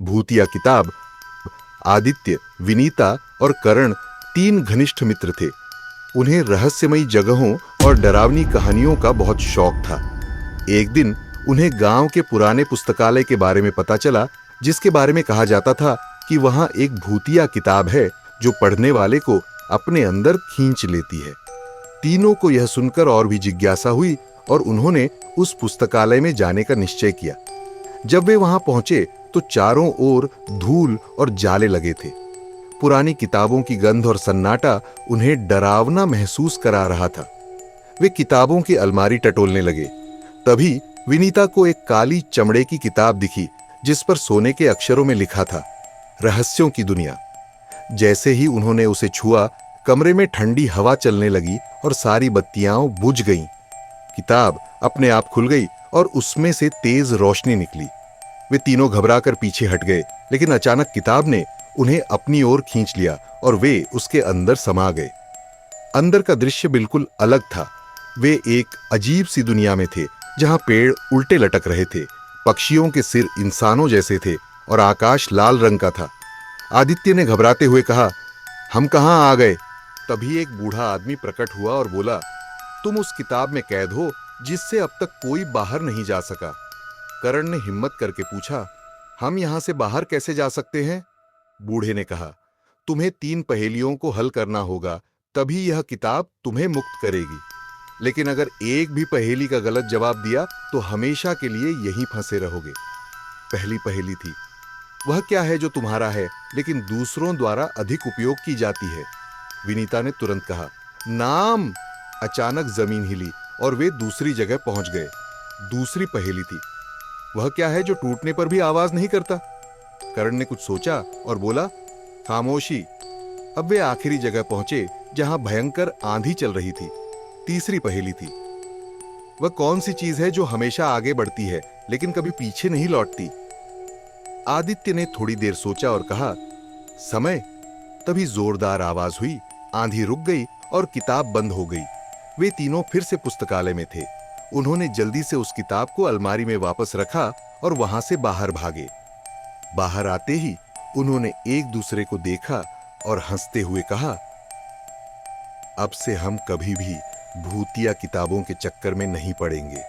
भूतिया किताब। आदित्य, विनीता और करण 3 घनिष्ठ मित्र थे। उन्हें रहस्यमयी जगहों और डरावनी कहानियों का बहुत शौक था। एक दिन उन्हें गांव के पुराने पुस्तकालय के बारे में पता चला, जिसके बारे में कहा जाता था कि वहां एक भूतिया किताब है जो पढ़ने वाले को अपने अंदर खींच लेती है। तीनों को यह सुनकर और भी जिज्ञासा हुई और उन्होंने उस पुस्तकालय में जाने का निश्चय किया। जब वे वहां पहुंचे तो चारों ओर धूल और जाले लगे थे। पुरानी किताबों की गंध और सन्नाटा उन्हें डरावना महसूस करा रहा था। वे किताबों की अलमारी टटोलने लगे। तभी विनीता को एक काली चमड़े की किताब दिखी, जिस पर सोने के अक्षरों में लिखा था, रहस्यों की दुनिया। जैसे ही उन्होंने उसे छुआ, कमरे में ठंडी हवा चलने लगी और सारी बत्तियां बुझ गईं। किताब अपने आप खुल गई और उसमें से तेज रोशनी निकली। वे तीनों घबराकर पीछे हट गए, लेकिन अचानक किताब ने उन्हें अपनी ओर खींच लिया और वे उसके अंदर समा गए। अंदर का दृश्य बिल्कुल अलग था। वे एक अजीब सी दुनिया में थे, जहां पेड़ उल्टे लटक रहे थे, पक्षियों के सिर इंसानों जैसे थे और आकाश लाल रंग का था। आदित्य ने घबराते हुए कहा, हम कहां आ गए? तभी एक बूढ़ा आदमी प्रकट हुआ और बोला, तुम उस किताब में कैद हो जिससे अब तक कोई बाहर नहीं जा सका। करण ने हिम्मत करके पूछा, हम यहां से बाहर कैसे जा सकते हैं? बूढ़े ने कहा, तुम्हें 3 पहेलियों को हल करना होगा, तभी यह किताब तुम्हें मुक्त करेगी। लेकिन अगर एक भी पहेली का गलत जवाब दिया तो हमेशा के लिए यहीं फंसे रहोगे। पहली पहेली थी, वह क्या है जो तुम्हारा है लेकिन दूसरों द्वारा अधिक उपयोग की जाती है? विनीता ने तुरंत कहा, नाम। अचानक जमीन हिली और वे दूसरी जगह पहुंच गए। दूसरी पहेली थी, वह क्या है जो टूटने पर भी आवाज नहीं करता? करण ने कुछ सोचा और बोला, खामोशी। अब वे आखिरी जगह पहुंचे जहां भयंकर आंधी चल रही थी। तीसरी पहेली थी, वह कौन सी चीज है जो हमेशा आगे बढ़ती है लेकिन कभी पीछे नहीं लौटती? आदित्य ने थोड़ी देर सोचा और कहा, समय। तभी जोरदार आवाज हुई, आंधी रुक गई और किताब बंद हो गई। वे तीनों फिर से पुस्तकालय में थे। उन्होंने जल्दी से उस किताब को अलमारी में वापस रखा और वहां से बाहर भागे। बाहर आते ही उन्होंने एक दूसरे को देखा और हंसते हुए कहा, अब से हम कभी भी भूतिया किताबों के चक्कर में नहीं पड़ेंगे।